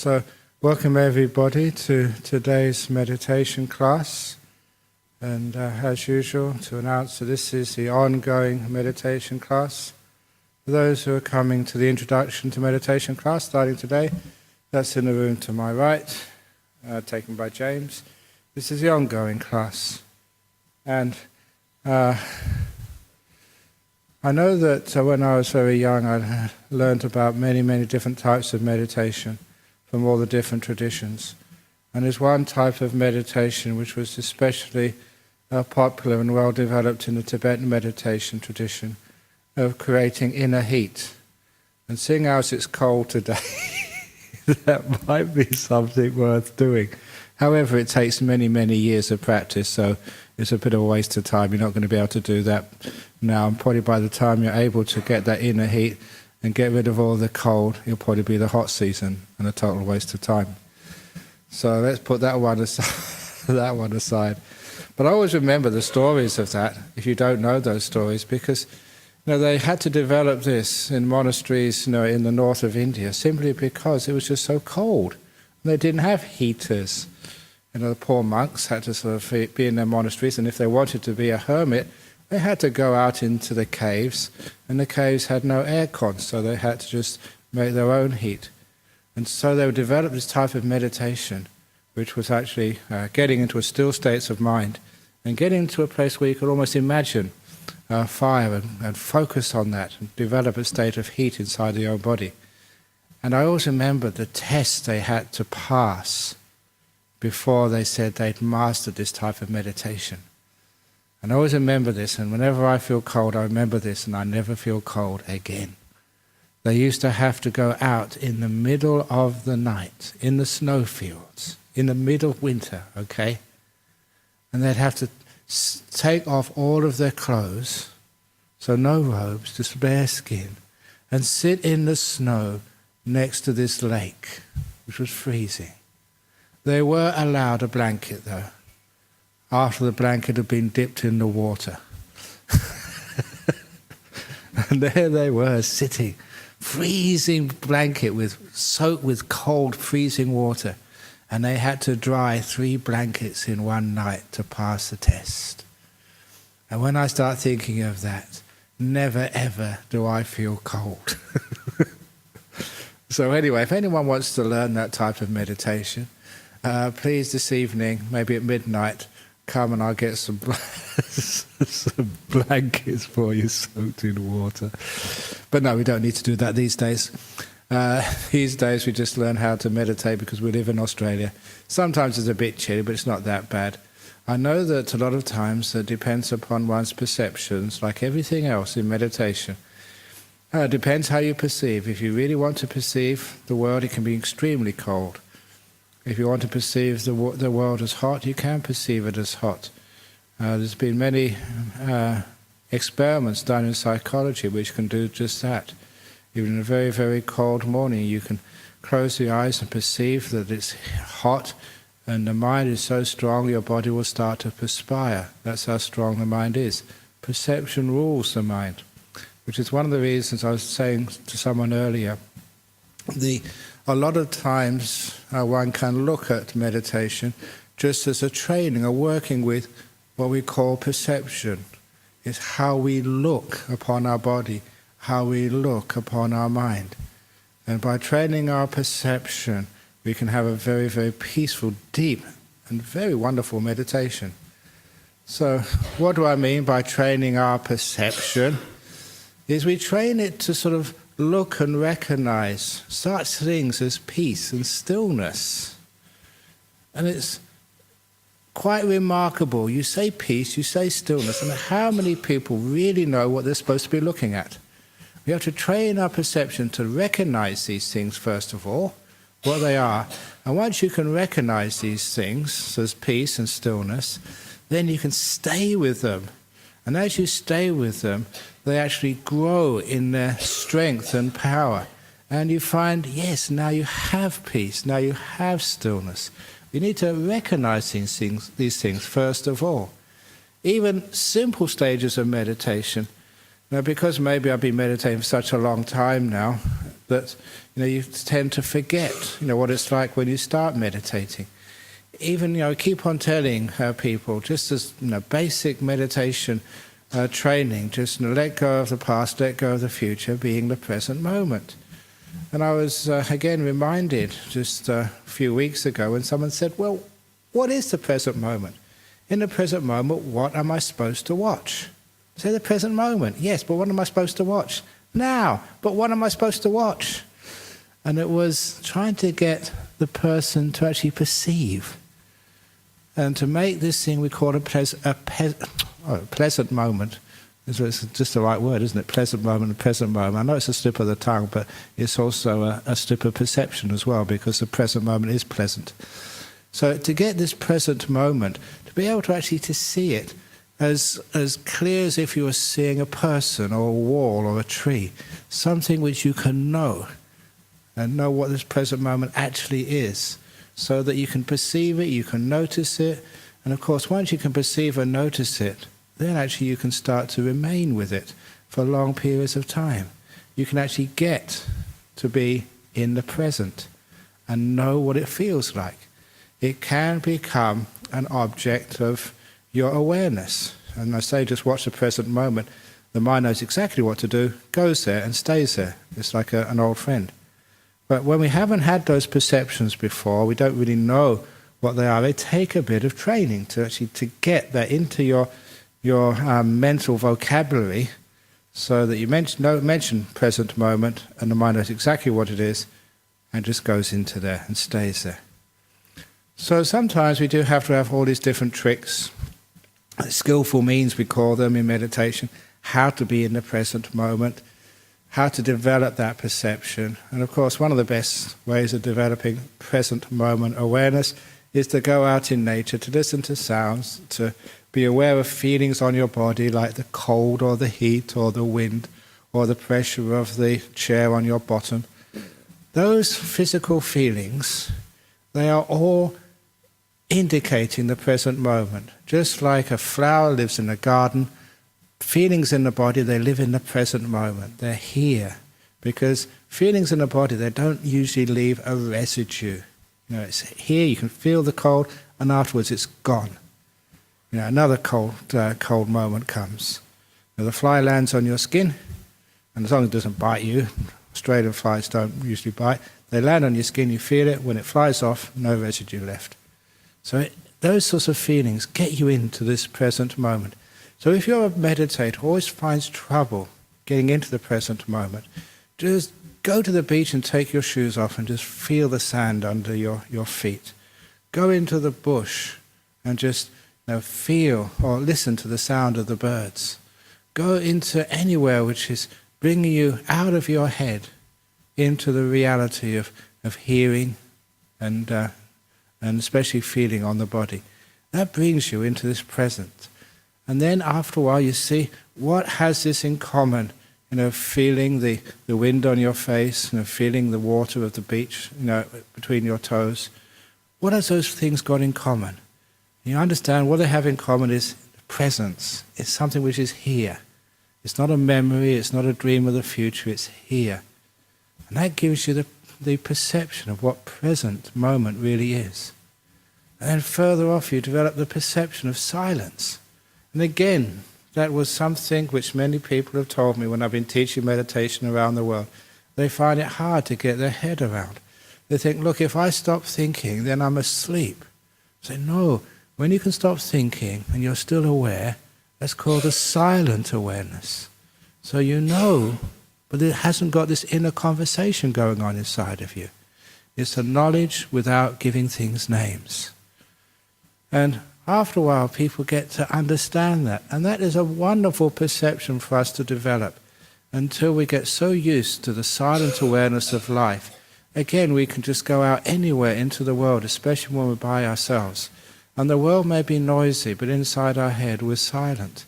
So welcome everybody to today's meditation class. And as usual, to announce that this is the ongoing meditation class. For those who are coming to the introduction to meditation class starting today, that's in the room to my right, taken by James. This is the ongoing class. And I know that when I was very young, I learned about many, many different types of meditation from all the different traditions. And there's one type of meditation which was especially popular and well developed in the Tibetan meditation tradition of creating inner heat. And seeing as it's cold today, that might be something worth doing. However, it takes many, many years of practice, so it's a bit of a waste of time. You're not going to be able to do that now. And probably by the time you're able to get that inner heat and get rid of all the cold, it'll probably be the hot season and a total waste of time. So let's put that one aside. But I always remember the stories of that, if you don't know those stories, because they had to develop this in monasteries in the north of India simply because it was just so cold. And they didn't have heaters. The poor monks had to sort of be in their monasteries, and if they wanted to be a hermit, they had to go out into the caves, and the caves had no aircon, so they had to just make their own heat. And so they would develop this type of meditation, which was actually getting into a still state of mind, and getting to a place where you could almost imagine fire and focus on that, and develop a state of heat inside the own body. And I always remember the tests they had to pass before they said they'd mastered this type of meditation. And I always remember this, and whenever I feel cold, I remember this, and I never feel cold again. They used to have to go out in the middle of the night, in the snowfields, in the middle of winter, okay? And they'd have to take off all of their clothes, so no robes, just bare skin, and sit in the snow next to this lake, which was freezing. They were allowed a blanket, though, after the blanket had been dipped in the water. And there they were, sitting, freezing blanket soaked with cold, freezing water. And they had to dry 3 blankets in one night to pass the test. And when I start thinking of that, never ever do I feel cold. So anyway, if anyone wants to learn that type of meditation, please this evening, maybe at midnight, come and I'll get some blankets for you soaked in water. But no, we don't need to do that these days. These days we just learn how to meditate because we live in Australia. Sometimes it's a bit chilly, but it's not that bad. I know that a lot of times it depends upon one's perceptions, like everything else in meditation. It depends how you perceive. If you really want to perceive the world, it can be extremely cold. If you want to perceive the world as hot, you can perceive it as hot. There's been many experiments done in psychology which can do just that. Even in a very, very cold morning, you can close the eyes and perceive that it's hot, and the mind is so strong your body will start to perspire. That's how strong the mind is. Perception rules the mind, which is one of the reasons I was saying to someone earlier. A lot of times one can look at meditation just as a training, or working with what we call perception. It's how we look upon our body, how we look upon our mind. And by training our perception, we can have a very, very peaceful, deep, and very wonderful meditation. So what do I mean by training our perception? Is we train it to sort of look and recognize such things as peace and stillness. And it's quite remarkable. You say peace, you say stillness, and how many people really know what they're supposed to be looking at? We have to train our perception to recognize these things first of all, what they are. And once you can recognize these things as peace and stillness, then you can stay with them. And as you stay with them, they actually grow in their strength and power. And you find, yes, now you have peace, now you have stillness. You need to recognize these things first of all. Even simple stages of meditation. Now, because maybe I've been meditating for such a long time now, that You tend to forget, what it's like when you start meditating. Even, keep on telling people, just as, basic meditation training, just let go of the past, let go of the future, being the present moment. And I was, again, reminded just a few weeks ago when someone said, well, what is the present moment? In the present moment, what am I supposed to watch? Say the present moment. Yes, but what am I supposed to watch? Now, but what am I supposed to watch? And it was trying to get the person to actually perceive and to make this thing we call a pleasant moment. It's just the right word, isn't it? Pleasant moment and present moment. I know it's a slip of the tongue, but it's also a slip of perception as well, because the present moment is pleasant. So to get this present moment, to be able to actually to see it as clear as if you were seeing a person or a wall or a tree, something which you can know, and know what this present moment actually is, so that you can perceive it, you can notice it, and of course once you can perceive and notice it, then actually you can start to remain with it for long periods of time. You can actually get to be in the present and know what it feels like. It can become an object of your awareness. And I say just watch the present moment. The mind knows exactly what to do, goes there and stays there. It's like an old friend. But when we haven't had those perceptions before, we don't really know what they are. They take a bit of training to actually to get that into your mental vocabulary, so that you mention present moment and the mind knows exactly what it is and just goes into there and stays there. So sometimes we do have to have all these different tricks, skillful means we call them in meditation, how to be in the present moment, how to develop that perception. And of course one of the best ways of developing present moment awareness is to go out in nature, to listen to sounds, to be aware of feelings on your body like the cold or the heat or the wind or the pressure of the chair on your bottom. Those physical feelings, they are all indicating the present moment. Just like a flower lives in a garden, feelings in the body, they live in the present moment. They're here. Because feelings in the body, they don't usually leave a residue. It's here, you can feel the cold, and afterwards it's gone. Another cold moment comes. The fly lands on your skin, and as long as it doesn't bite you, Australian flies don't usually bite, they land on your skin, you feel it, when it flies off, no residue left. So those sorts of feelings get you into this present moment. So if you're a meditator who always finds trouble getting into the present moment, just go to the beach and take your shoes off and just feel the sand under your feet. Go into the bush and just feel or listen to the sound of the birds. Go into anywhere which is bringing you out of your head into the reality of hearing and especially feeling on the body. That brings you into this present. And then after a while you see what has this in common. Feeling the wind on your face, feeling the water of the beach, between your toes. What has those things got in common? You understand what they have in common is presence. It's something which is here. It's not a memory, it's not a dream of the future, it's here. And that gives you the perception of what present moment really is. And then further off you develop the perception of silence. And again, that was something which many people have told me when I've been teaching meditation around the world. They find it hard to get their head around. They think, look, if I stop thinking, then I'm asleep. I say, no, when you can stop thinking and you're still aware, that's called a silent awareness. So you know, but it hasn't got this inner conversation going on inside of you. It's a knowledge without giving things names. And after a while, people get to understand that. And that is a wonderful perception for us to develop until we get so used to the silent awareness of life. Again, we can just go out anywhere into the world, especially when we're by ourselves. And the world may be noisy, but inside our head we're silent.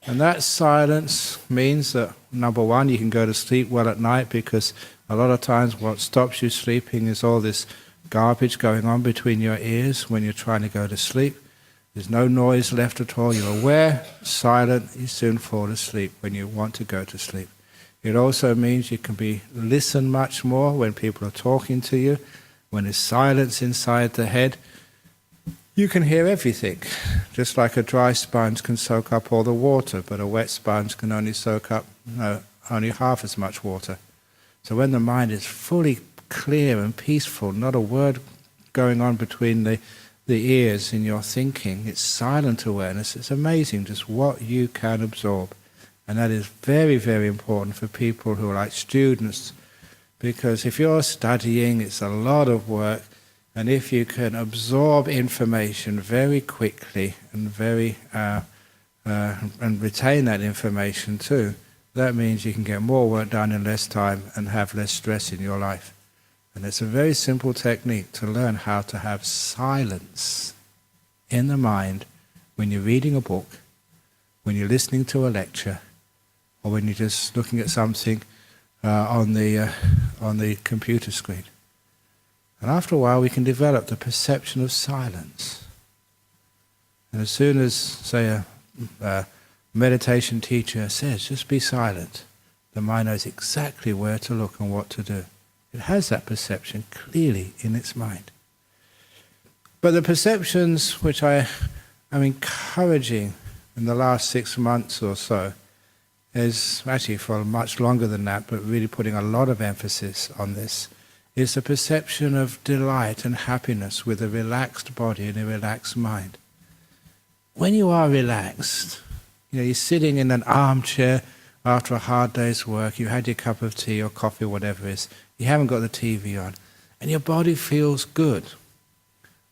And that silence means that, number one, you can go to sleep well at night, because a lot of times what stops you sleeping is all this garbage going on between your ears when you're trying to go to sleep. There's no noise left at all. You're aware, silent, you soon fall asleep when you want to go to sleep. It also means you can listen much more when people are talking to you. When there's silence inside the head, you can hear everything. Just like a dry sponge can soak up all the water, but a wet sponge can only soak up only half as much water. So when the mind is fully clear and peaceful, not a word going on between the ears in your thinking, it's silent awareness. It's amazing just what you can absorb. And that is very, very important for people who are like students, because if you're studying, it's a lot of work, and if you can absorb information very quickly and and retain that information too, that means you can get more work done in less time and have less stress in your life. And it's a very simple technique to learn how to have silence in the mind when you're reading a book, when you're listening to a lecture, or when you're just looking at something on the computer screen. And after a while we can develop the perception of silence. And as soon as, say, a meditation teacher says, just be silent, the mind knows exactly where to look and what to do. It has that perception clearly in its mind. But the perceptions which I am encouraging in the last 6 months or so is actually for much longer than that, but really putting a lot of emphasis on this, is the perception of delight and happiness with a relaxed body and a relaxed mind. When you are relaxed, you're sitting in an armchair after a hard day's work, you had your cup of tea or coffee, whatever it is, you haven't got the TV on, and your body feels good.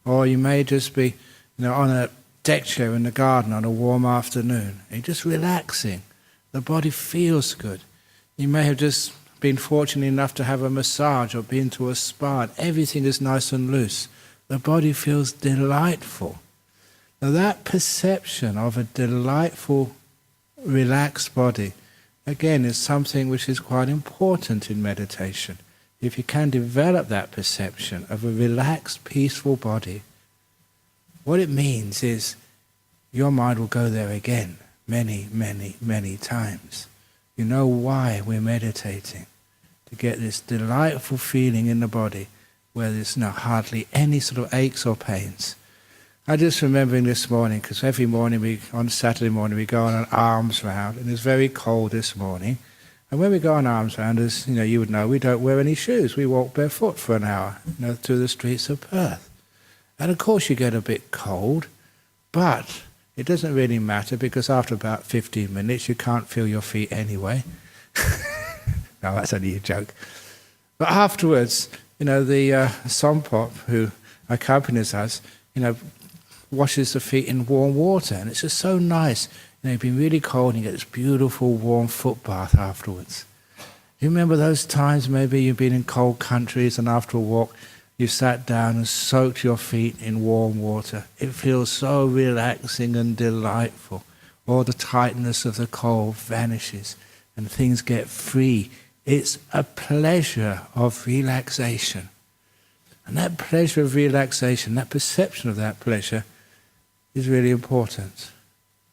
Or you may just be on a deck chair in the garden on a warm afternoon, and you're just relaxing. The body feels good. You may have just been fortunate enough to have a massage or been to a spa, and everything is nice and loose. The body feels delightful. Now that perception of a delightful, relaxed body, again, is something which is quite important in meditation. If you can develop that perception of a relaxed, peaceful body, what it means is your mind will go there again. Many, many, many times. You know why we're meditating. To get this delightful feeling in the body where there's hardly any sort of aches or pains. I just remembering this morning, because every morning on Saturday morning we go on an arms round, and it's very cold this morning. And when we go on arms round, as you would know, we don't wear any shoes. We walk barefoot for an hour through the streets of Perth. And of course you get a bit cold, but it doesn't really matter, because after about 15 minutes you can't feel your feet anyway. No, that's only a joke. But afterwards, the Sompop who accompanies us, washes the feet in warm water, and it's just so nice. You've been really cold and you get this beautiful warm foot bath afterwards. You remember those times maybe you've been in cold countries and after a walk you sat down and soaked your feet in warm water. It feels so relaxing and delightful. All the tightness of the cold vanishes and things get free. It's a pleasure of relaxation. And that pleasure of relaxation, that perception of that pleasure, is really important.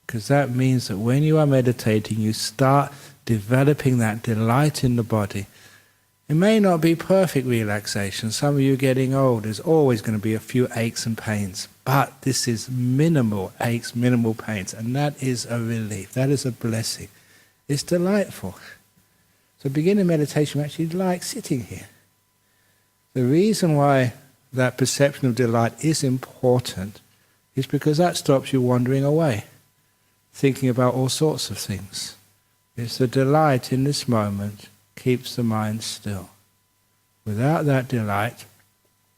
Because that means that when you are meditating, you start developing that delight in the body. It may not be perfect relaxation. Some of you getting old, there's always going to be a few aches and pains. But this is minimal aches, minimal pains. And that is a relief. That is a blessing. It's delightful. So beginning meditation, we actually like sitting here. The reason why that perception of delight is important is because that stops you wandering away, thinking about all sorts of things. It's the delight in this moment keeps the mind still. Without that delight,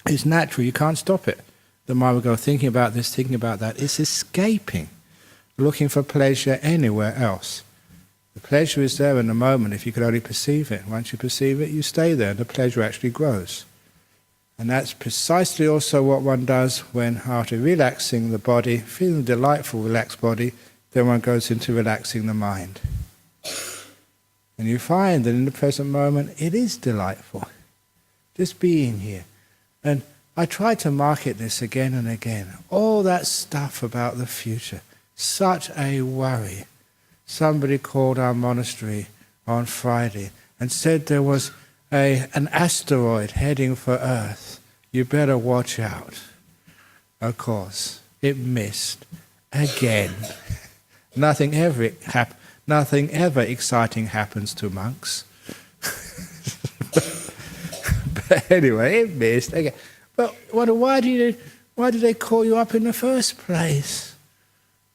it's natural, you can't stop it. The mind will go thinking about this, thinking about that. It's escaping, looking for pleasure anywhere else. The pleasure is there in the moment if you could only perceive it. Once you perceive it, you stay there. The pleasure actually grows. And that's precisely also what one does when, after relaxing the body, feeling a delightful, relaxed body, then one goes into relaxing the mind. And you find that in the present moment, it is delightful, just being here. And I try to market this again and again. All that stuff about the future, such a worry. Somebody called our monastery on Friday and said there was an asteroid heading for Earth. You better watch out. Of course, it missed again. Nothing ever exciting happens to monks. But anyway, it missed again. But why did they call you up in the first place?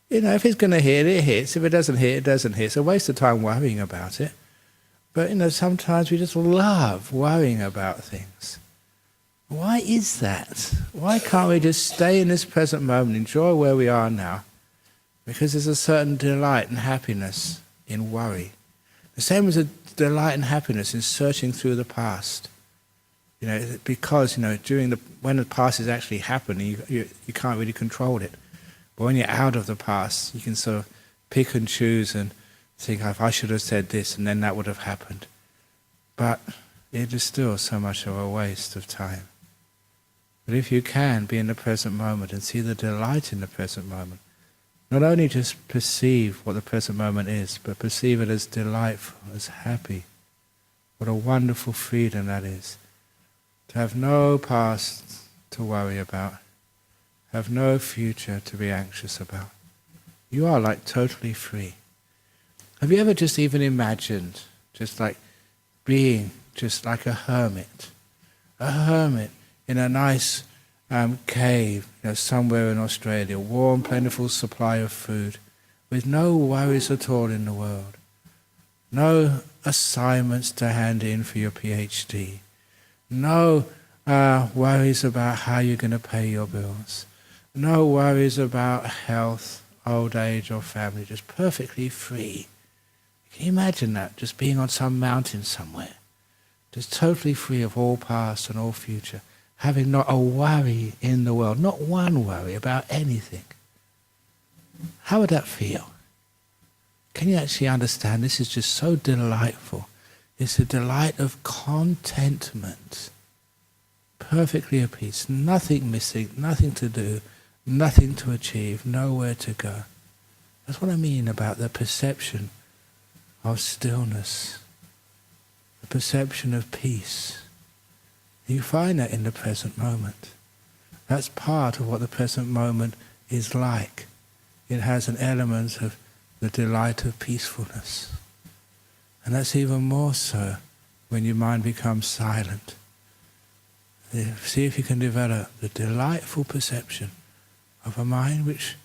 You know, if it's going to hit, it hits. If it doesn't hit, it doesn't hit. It's a waste of time worrying about it. But, you know, sometimes we just love worrying about things. Why is that? Why can't we just stay in this present moment, enjoy where we are now? Because there's a certain delight and happiness in worry. The same as a delight and happiness in searching through the past. You know, because, you know, when the past is actually happening, you can't really control it. But when you're out of the past, you can sort of pick and choose and think, oh, if I should have said this, and then that would have happened. But it is still so much of a waste of time. But if you can be in the present moment and see the delight in the present moment, not only just perceive what the present moment is, but perceive it as delightful, as happy. What a wonderful freedom that is. To have no past to worry about, have no future to be anxious about. You are like totally free. Have you ever just even imagined, just like being just like a hermit in a nice cave, you know, somewhere in Australia, warm, plentiful supply of food, with no worries at all in the world, no assignments to hand in for your PhD, no worries about how you're going to pay your bills, no worries about health, old age or family, just perfectly free. Can you imagine that, just being on some mountain somewhere, just totally free of all past and all future, having not a worry in the world, not one worry about anything? How would that feel? Can you actually understand? This is just so delightful. It's a delight of contentment, perfectly at peace, nothing missing, nothing to do, nothing to achieve, nowhere to go. That's what I mean about the perception of stillness, the perception of peace. You find that in the present moment. That's part of what the present moment is like. It has an element of the delight of peacefulness. And that's even more so when your mind becomes silent. See if you can develop the delightful perception of a mind which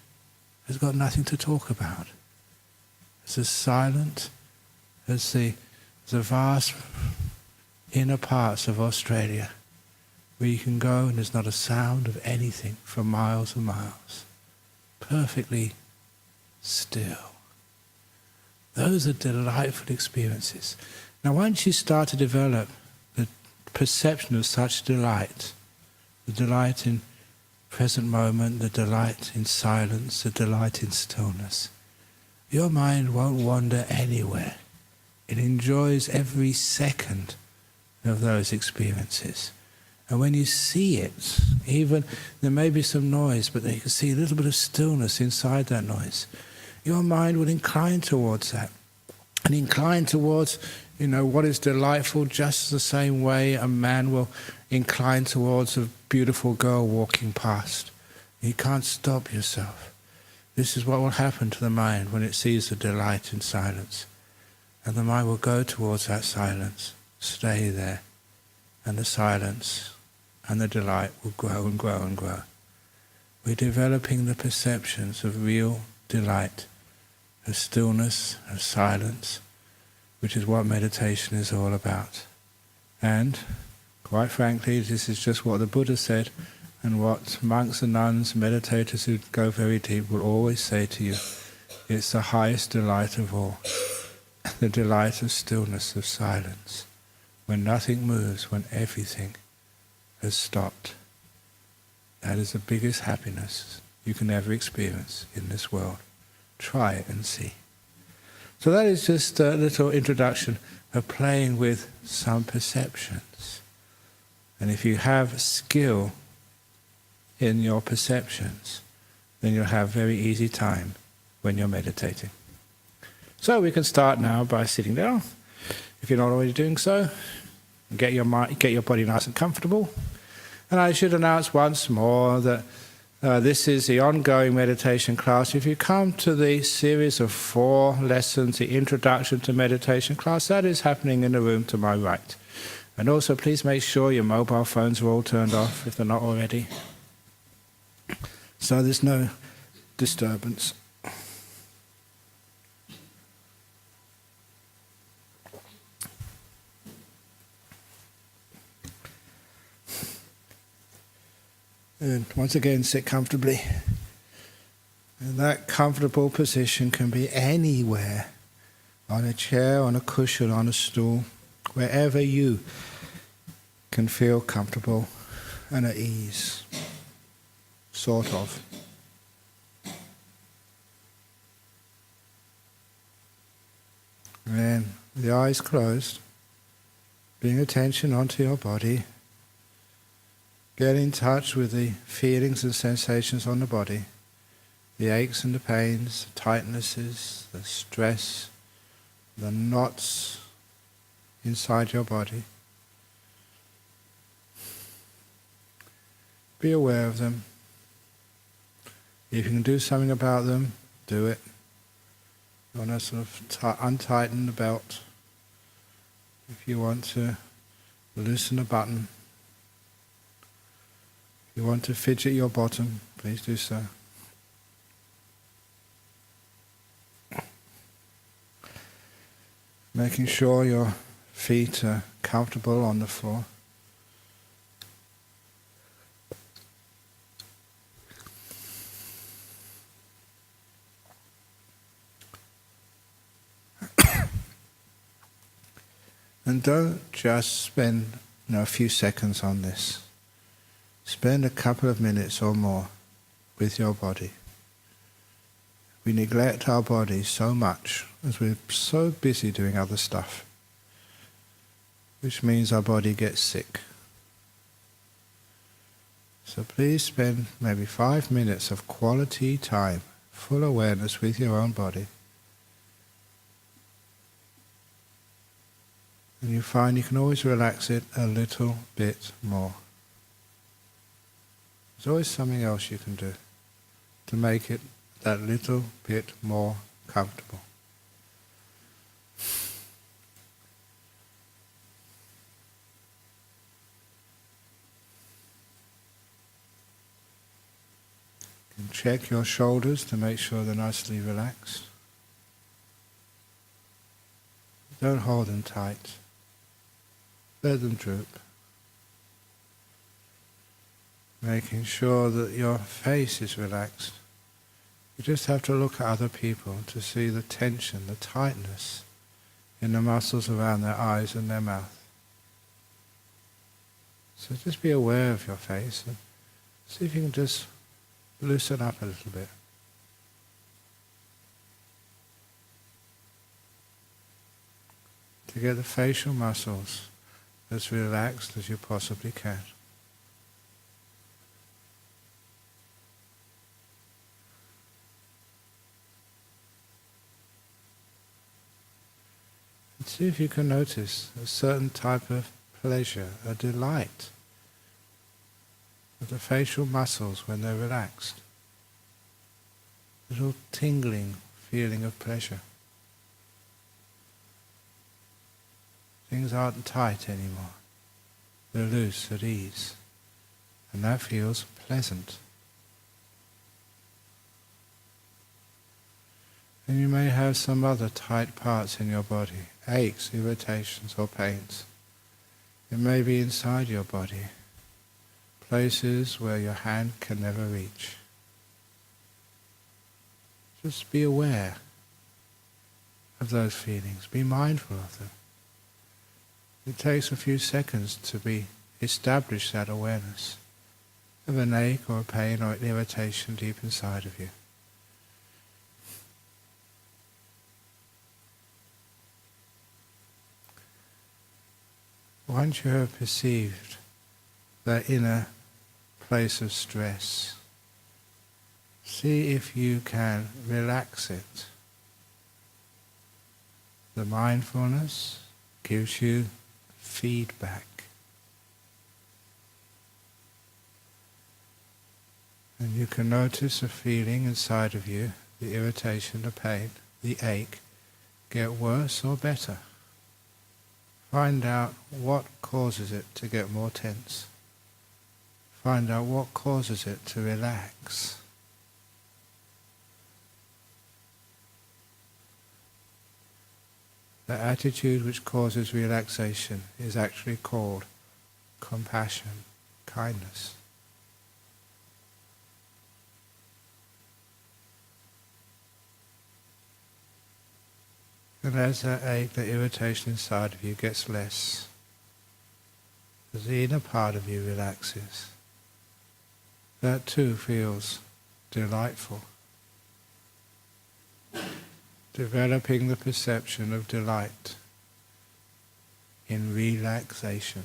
has got nothing to talk about. It's as silent as the vast inner parts of Australia, where you can go and there's not a sound of anything for miles and miles. Perfectly still. Those are delightful experiences. Now once you start to develop the perception of such delight, the delight in present moment, the delight in silence, the delight in stillness, your mind won't wander anywhere. It enjoys every second of those experiences. And when you see it, even there may be some noise, but you can see a little bit of stillness inside that noise. Your mind will incline towards that. And incline towards, you know, what is delightful, just the same way a man will incline towards a beautiful girl walking past. You can't stop yourself. This is what will happen to the mind when it sees the delight in silence. And the mind will go towards that silence, stay there, and the silence and the delight will grow and grow and grow. We're developing the perceptions of real delight, of stillness, of silence, which is what meditation is all about. And, quite frankly, this is just what the Buddha said, and what monks and nuns, meditators who go very deep will always say to you. It's the highest delight of all. The delight of stillness, of silence, when nothing moves, when everything has stopped. That is the biggest happiness you can ever experience in this world. Try it and see. So that is just a little introduction of playing with some perceptions. And if you have skill in your perceptions, then you'll have very easy time when you're meditating. So we can start now by sitting down. if you're not already doing so. Get your body nice and comfortable. And I should announce once more that this is the ongoing meditation class. If you come to the series of 4 lessons, the Introduction to Meditation class, that is happening in the room to my right. And also please make sure your mobile phones are all turned off if they're not already, so there's no disturbance. And once again, sit comfortably. And that comfortable position can be anywhere, on a chair, on a cushion, on a stool, wherever you can feel comfortable and at ease, sort of. And the eyes closed, bring attention onto your body. Get in touch with the feelings and sensations on the body, the aches and the pains, the tightnesses, the stress, the knots inside your body. Be aware of them. If you can do something about them, do it. You want to sort of untighten the belt. If you want to loosen a button. If you want to fidget your bottom, please do so. Making sure your feet are comfortable on the floor. And don't just spend a few seconds on this. Spend a couple of minutes or more with your body. We neglect our body so much as we're so busy doing other stuff, which means our body gets sick. So please spend maybe 5 minutes of quality time, full awareness with your own body. And you find you can always relax it a little bit more. There's always something else you can do to make it that little bit more comfortable. You can check your shoulders to make sure they're nicely relaxed. Don't hold them tight. Let them droop. Making sure that your face is relaxed. You just have to look at other people to see the tension, the tightness in the muscles around their eyes and their mouth. So just be aware of your face and see if you can just loosen up a little bit. To get the facial muscles as relaxed as you possibly can. And see if you can notice a certain type of pleasure, a delight of the facial muscles when they're relaxed. A little tingling feeling of pleasure. Things aren't tight anymore. They're loose, at ease. And that feels pleasant. And you may have some other tight parts in your body, aches, irritations or pains. It may be inside your body, places where your hand can never reach. Just be aware of those feelings. Be mindful of them. It takes a few seconds to establish that awareness of an ache or a pain or an irritation deep inside of you. Once you have perceived that inner place of stress, see if you can relax it. The mindfulness gives you feedback. And you can notice a feeling inside of you, the irritation, the pain, the ache, get worse or better. Find out what causes it to get more tense. Find out what causes it to relax. The attitude which causes relaxation is actually called compassion, kindness. And as that ache, the irritation inside of you gets less, as the inner part of you relaxes, that too feels delightful. Developing the perception of delight in relaxation.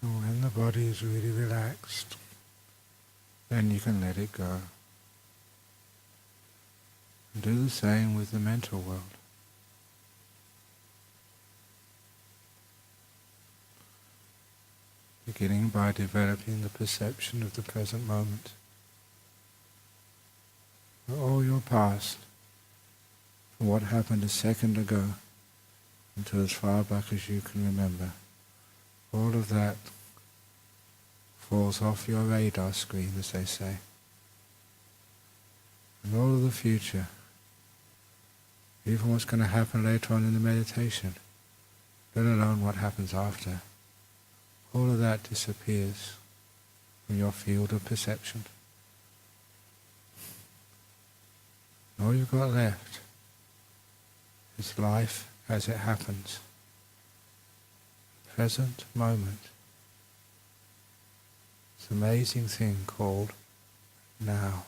And when the body is really relaxed, then you can let it go. And do the same with the mental world. Beginning by developing the perception of the present moment. All your past, from what happened a second ago until as far back as you can remember, all of that falls off your radar screen, as they say. And all of the future, even what's going to happen later on in the meditation, let alone what happens after, all of that disappears from your field of perception. All you've got left is life as it happens. Present moment. This amazing thing called now.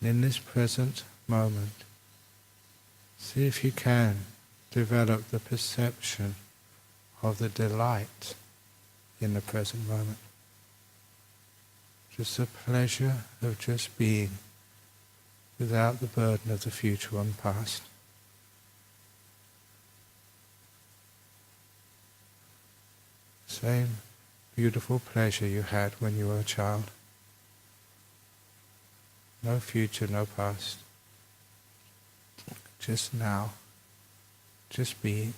And in this present moment, see if you can develop the perception of the delight in the present moment. Just the pleasure of just being without the burden of the future and past. Same beautiful pleasure you had when you were a child. No future, no past. Just now. Just being.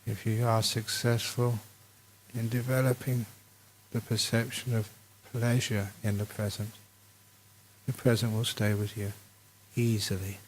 If you are successful in developing the perception of pleasure in the present will stay with you easily.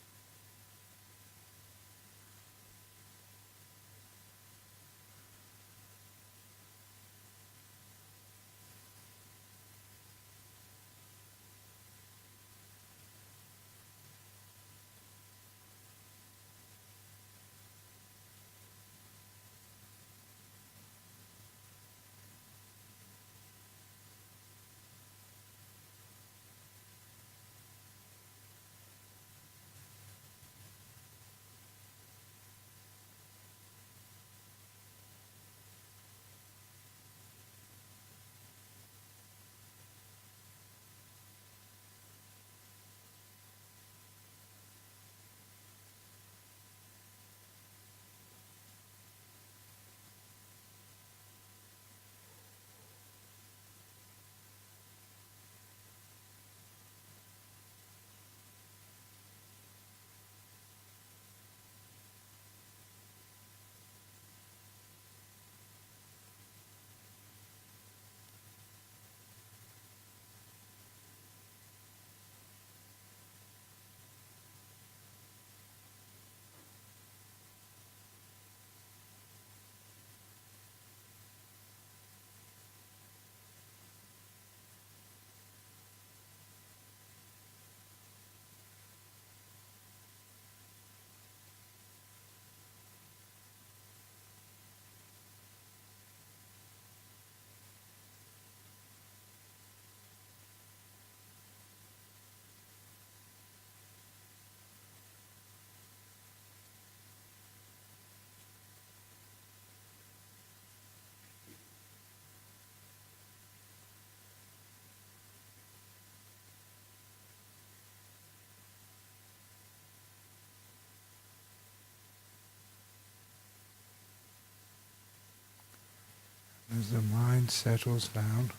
As the mind settles down,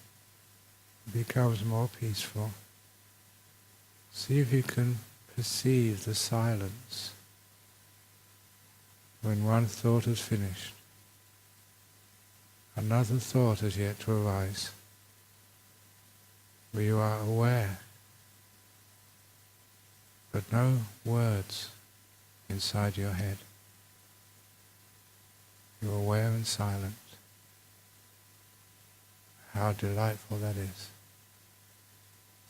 becomes more peaceful, see if you can perceive the silence when one thought has finished. Another thought has yet to arise, where you are aware, but no words inside your head. You're aware and silent. How delightful that is.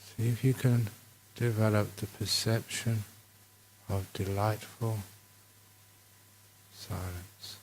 See if you can develop the perception of delightful silence.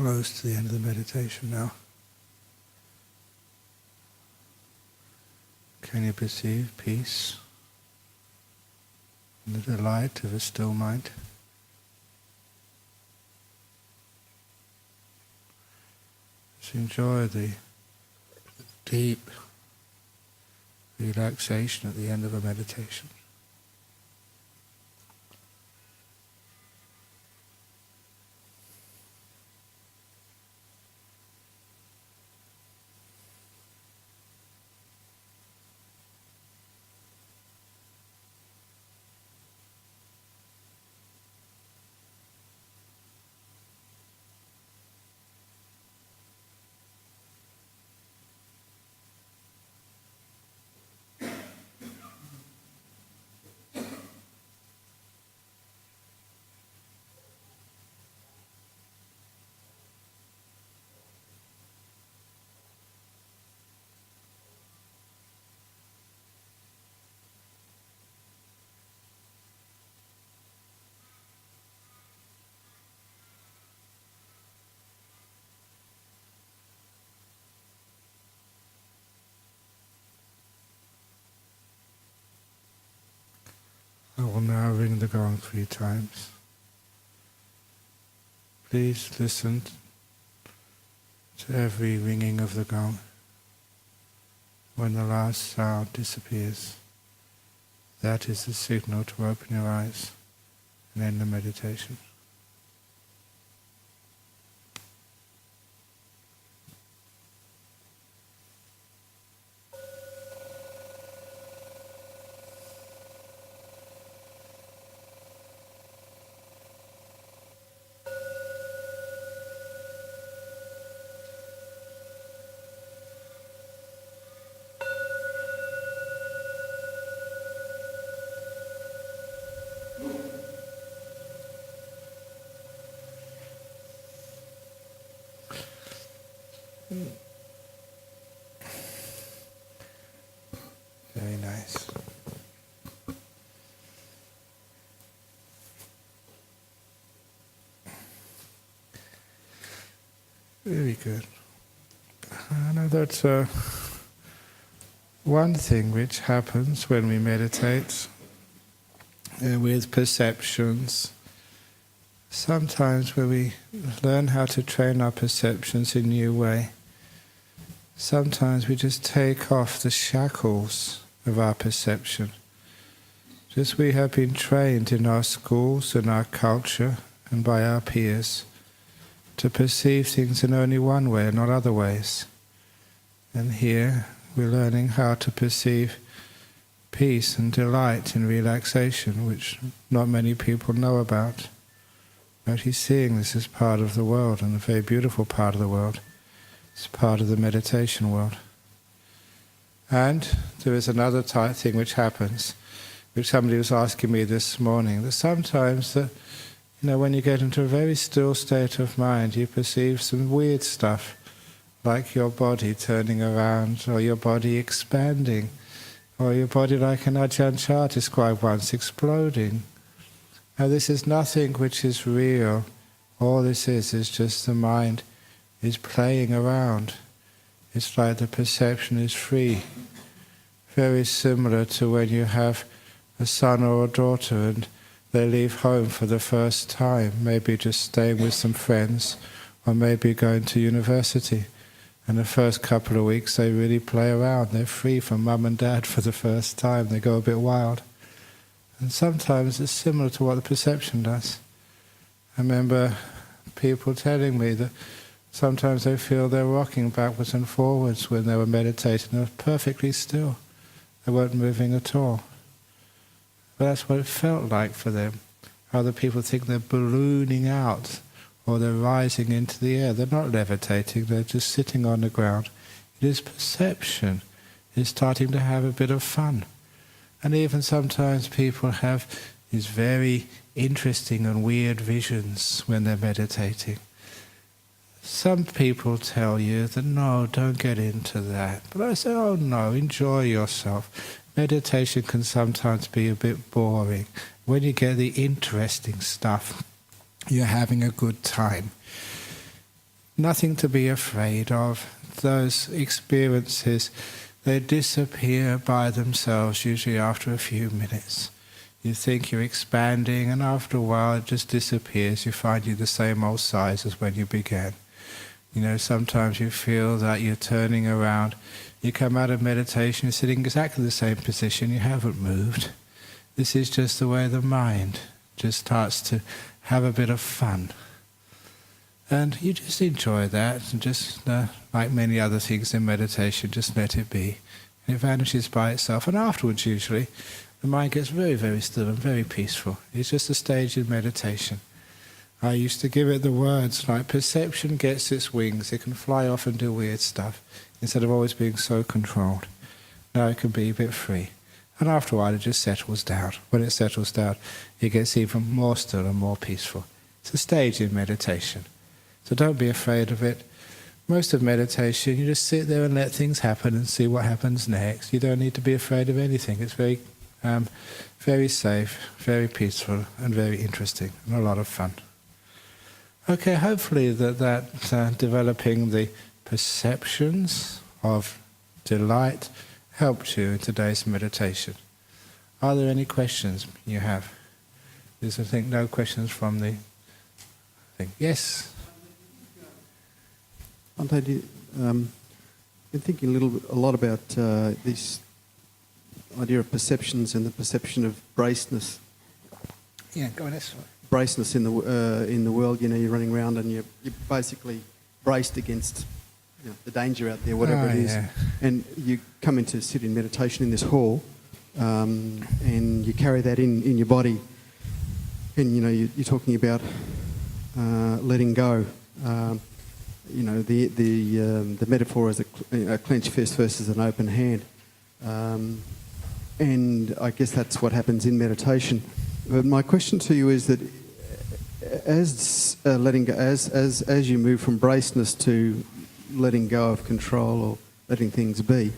close to the end of the meditation now. Can you perceive peace and the delight of a still mind? Just enjoy the deep relaxation at the end of a meditation. I will now ring the gong 3 times. Please listen to every ringing of the gong. When the last sound disappears, that is the signal to open your eyes and end the meditation. Very nice. Very good. I know that's one thing which happens when we meditate with perceptions. Sometimes when we learn how to train our perceptions in a new way, sometimes we just take off the shackles of our perception. Just we have been trained in our schools and our culture and by our peers to perceive things in only one way and not other ways. And here we're learning how to perceive peace and delight in relaxation, which not many people know about. Actually seeing this as part of the world, and a very beautiful part of the world. It's part of the meditation world. And there is another type thing which happens, which somebody was asking me this morning, that sometimes when you get into a very still state of mind, you perceive some weird stuff, like your body turning around, or your body expanding, or your body, like an Ajahn Chah described once, exploding. Now this is nothing which is real. All this is just the mind is playing around. It's like the perception is free. Very similar to when you have a son or a daughter and they leave home for the first time, maybe just staying with some friends, or maybe going to university. And the first couple of weeks they really play around. They're free from mum and dad for the first time. They go a bit wild. And sometimes it's similar to what the perception does. I remember people telling me that sometimes they feel they're rocking backwards and forwards when they were meditating. They were perfectly still. They weren't moving at all. But that's what it felt like for them. Other people think they're ballooning out or they're rising into the air. They're not levitating, they're just sitting on the ground. It is perception. It's starting to have a bit of fun. And even sometimes people have these very interesting and weird visions when they're meditating. Some people tell you that no, don't get into that. But I say, oh no, enjoy yourself. Meditation can sometimes be a bit boring. When you get the interesting stuff, you're having a good time. nothing to be afraid of. Those experiences, they disappear by themselves, usually after a few minutes. You think you're expanding, and after a while it just disappears. You find you're the same old size as when you began. You know, sometimes you feel that you're turning around. You come out of meditation, you're sitting exactly the same position, you haven't moved. This is just the way the mind just starts to have a bit of fun. And you just enjoy that, and just like many other things in meditation, just let it be. And it vanishes by itself. And afterwards, usually, the mind gets very, very still and very peaceful. It's just a stage in meditation. I used to give it the words like, perception gets its wings. It can fly off and do weird stuff, instead of always being so controlled. Now it can be a bit free. And after a while, it just settles down. When it settles down, it gets even more still and more peaceful. It's a stage in meditation. So don't be afraid of it. Most of meditation, you just sit there and let things happen and see what happens next. You don't need to be afraid of anything. It's very, very safe, very peaceful, and very interesting, and a lot of fun. Okay, hopefully that developing the perceptions of delight helped you in today's meditation. Are there any questions you have? There's, I think, no questions from the thing. Yes? I've been thinking a lot about this idea of perceptions and the perception of braceness. Yeah, go on this way. Braceness in the world. You know, you're running around and you're basically braced against the danger out there, whatever it is. Yeah. And you come in to sit in meditation in this hall, and you carry that in your body. And you know, you're talking about letting go. You know, the metaphor is a clenched fist versus an open hand, and I guess that's what happens in meditation. But my question to you is that, as letting go, as you move from braceness to letting go of control or letting things be,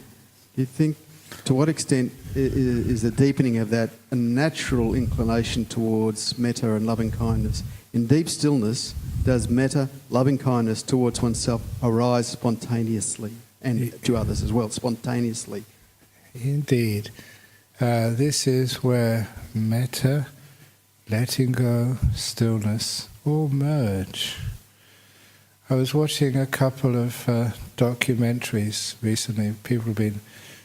do you think, to what extent is the deepening of that a natural inclination towards metta and loving kindness? In deep stillness, does metta, loving kindness towards oneself, arise spontaneously, and to others as well, spontaneously? Indeed. This is where metta, letting go, stillness all merge. I was watching a couple of documentaries recently. People have been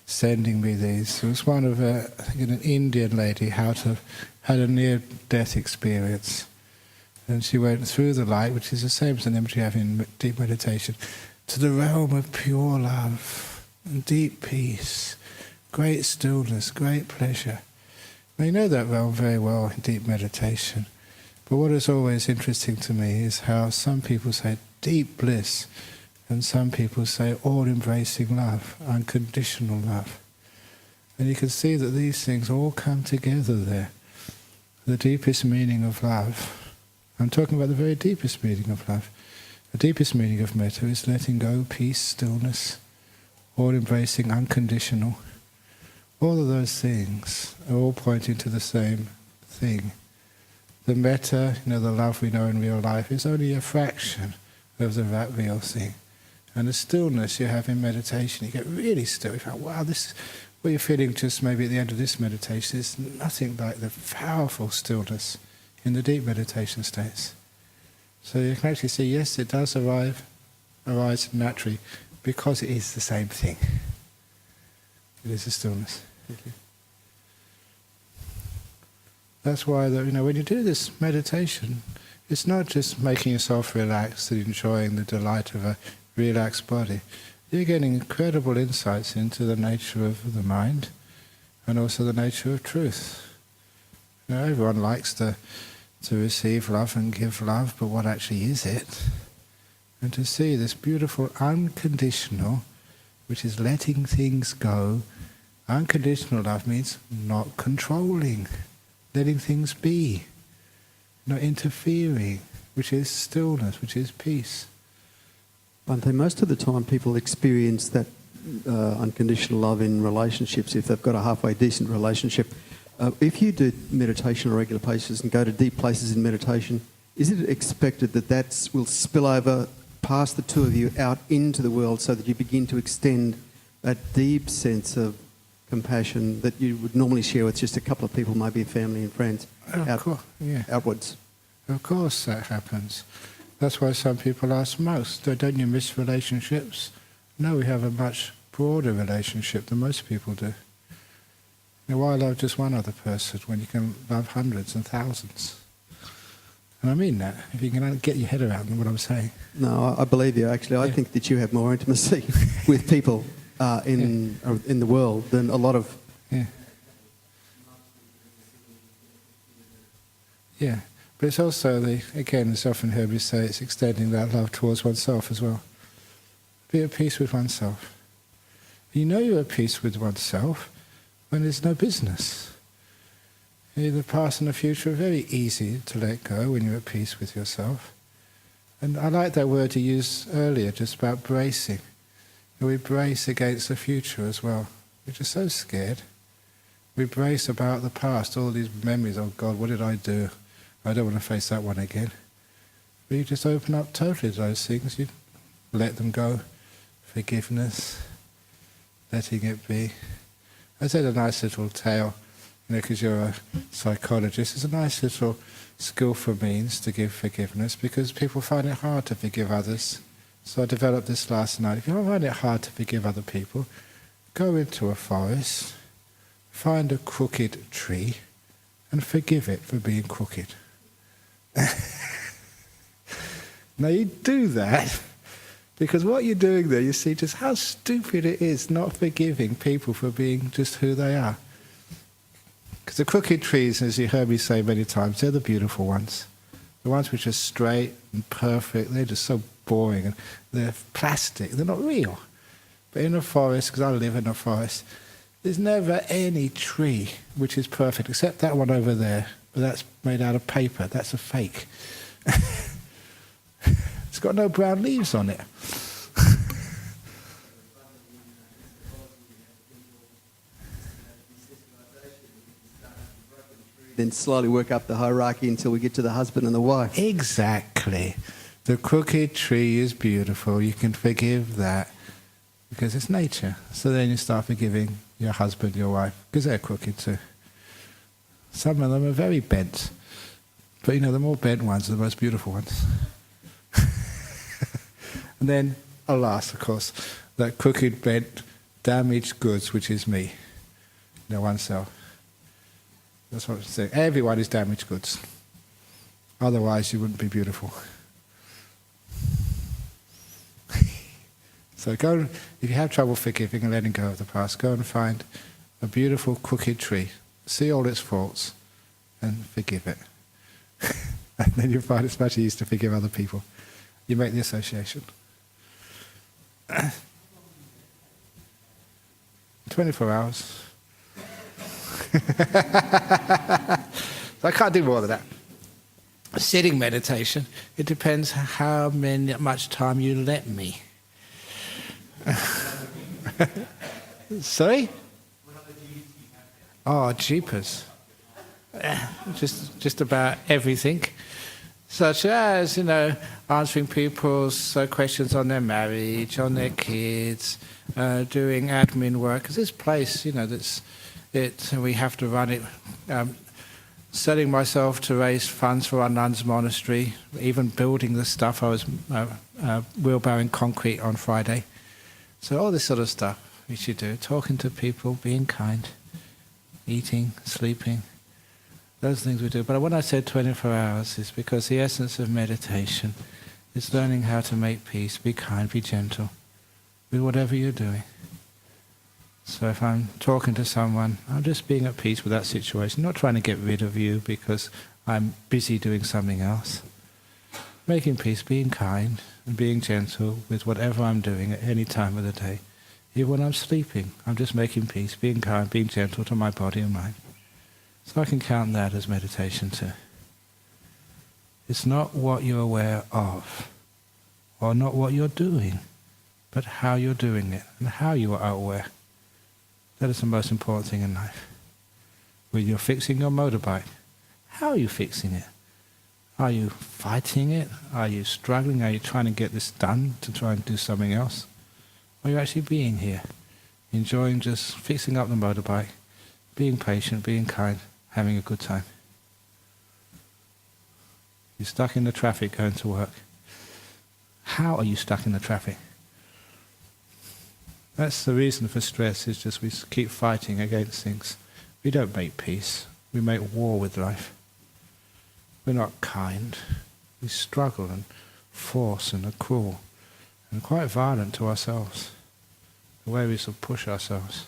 sending me these. There was one of I think an Indian lady had a near-death experience. And she went through the light, which is the same as an image you have in deep meditation, to the realm of pure love and deep peace, great stillness, great pleasure. Now, you know that realm very well in deep meditation. But what is always interesting to me is how some people say deep bliss, and some people say all-embracing love, unconditional love. And you can see that these things all come together there. The deepest meaning of love. I'm talking about the very deepest meaning of love. The deepest meaning of metta is letting go, peace, stillness, all-embracing, unconditional. All of those things are all pointing to the same thing. The metta, the love we know in real life, is only a fraction of that real thing. And the stillness you have in meditation, you get really still. You find, wow, this, what you're feeling just maybe at the end of this meditation is nothing like the powerful stillness in the deep meditation states. So you can actually see, yes, it does arise naturally, because it is the same thing. It is a stillness. Thank you. That's why when you do this meditation, it's not just making yourself relaxed and enjoying the delight of a relaxed body. You're getting incredible insights into the nature of the mind and also the nature of truth. Everyone likes to receive love and give love, but what actually is it? And to see this beautiful unconditional, which is letting things go. Unconditional love means not controlling, letting things be, not interfering, which is stillness, which is peace. Bhante, most of the time people experience that unconditional love in relationships if they've got a halfway decent relationship. If you do meditation on regular basis and go to deep places in meditation, is it expected that will spill over past the two of you out into the world so that you begin to extend that deep sense of compassion that you would normally share with just a couple of people, maybe family and friends, outwards. Of course that happens. That's why some people ask most, don't you miss relationships? No, we have a much broader relationship than most people do. Now, why love just one other person when you can love hundreds and thousands? And I mean that, if you can get your head around what I'm saying. No, I believe you, actually. I think that you have more intimacy with people in the world than a lot of... Yeah, but it's also, again, it's often heard me say, it's extending that love towards oneself as well. Be at peace with oneself. You know you're at peace with oneself when there's no business. The past and the future are very easy to let go when you're at peace with yourself. And I like that word you used earlier, just about bracing. We brace against the future as well. We're just so scared. We brace about the past, all these memories, oh God, what did I do? I don't want to face that one again. But you just open up totally to those things. You let them go. Forgiveness. Letting it be. I said a nice little tale, because you're a psychologist. It's a nice little skillful means to give forgiveness because people find it hard to forgive others. So I developed this last night. If you find it hard to forgive other people, go into a forest, find a crooked tree, and forgive it for being crooked. Now you do that because what you're doing there, you see just how stupid it is not forgiving people for being just who they are. Because the crooked trees, as you heard me say many times, they're the beautiful ones. The ones which are straight and perfect, they're just so boring and they're plastic, they're not real. But in a forest, because I live in a forest, there's never any tree which is perfect, except that one over there. But that's made out of paper, that's a fake. It's got no brown leaves on it. Then slowly work up the hierarchy until we get to the husband and the wife. Exactly. The crooked tree is beautiful. You can forgive that because it's nature. So then you start forgiving your husband, your wife, because they're crooked too. Some of them are very bent. But the more bent ones are the most beautiful ones. And then, alas, of course, that crooked, bent, damaged goods, which is me, oneself. That's what I'm saying. Everyone is damaged goods. Otherwise, you wouldn't be beautiful. So go, if you have trouble forgiving and letting go of the past, go and find a beautiful crooked tree. See all its faults and forgive it. And then you'll find it's much easier to forgive other people. You make the association. 24 hours. So I can't do more than that. Sitting meditation, it depends how much time you let me. Sorry? Oh, jeepers. Just about everything. Such as, answering people's questions on their marriage, on their kids, doing admin work. Because this place, we have to run it. Selling myself to raise funds for our nuns' monastery, even building the stuff. I was wheelbarrowing concrete on Friday. So all this sort of stuff we should do. Talking to people, being kind, eating, sleeping. Those things we do. But when I said 24 hours, it's because the essence of meditation is learning how to make peace, be kind, be gentle with whatever you're doing. So if I'm talking to someone, I'm just being at peace with that situation, not trying to get rid of you because I'm busy doing something else. Making peace, being kind, and being gentle with whatever I'm doing at any time of the day. Even when I'm sleeping, I'm just making peace, being kind, being gentle to my body and mind. So I can count that as meditation too. It's not what you're aware of, or not what you're doing, but how you're doing it, and how you are aware. That is the most important thing in life. When you're fixing your motorbike, how are you fixing it? Are you fighting it? Are you struggling? Are you trying to get this done to try and do something else? Or are you actually being here, enjoying just fixing up the motorbike, being patient, being kind, having a good time? You're stuck in the traffic going to work. How are you stuck in the traffic? That's the reason for stress, is just we keep fighting against things. We don't make peace. We make war with life. We're not kind. We struggle and force and are cruel and quite violent to ourselves. The way we sort of push ourselves.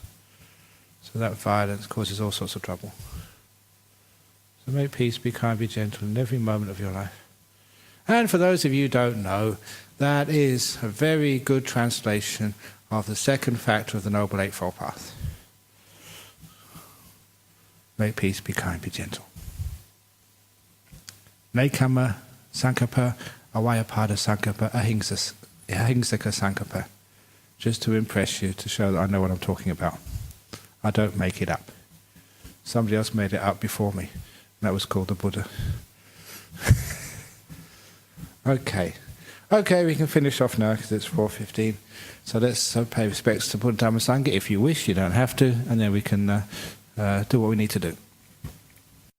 So that violence causes all sorts of trouble. So make peace, be kind, be gentle in every moment of your life. And for those of you who don't know, that is a very good translation of the second factor of the Noble Eightfold Path. Make peace, be kind, be gentle. Nekama Sankappa, Avayapada Sankappa, Ahingsaka Sankappa. Just to impress you, to show that I know what I'm talking about. I don't make it up. Somebody else made it up before me. That was called the Buddha. Okay, we can finish off now because it's 4:15. So let's pay respects to Buddha Dhamma Sangha if you wish. You don't have to, and then we can do what we need to do.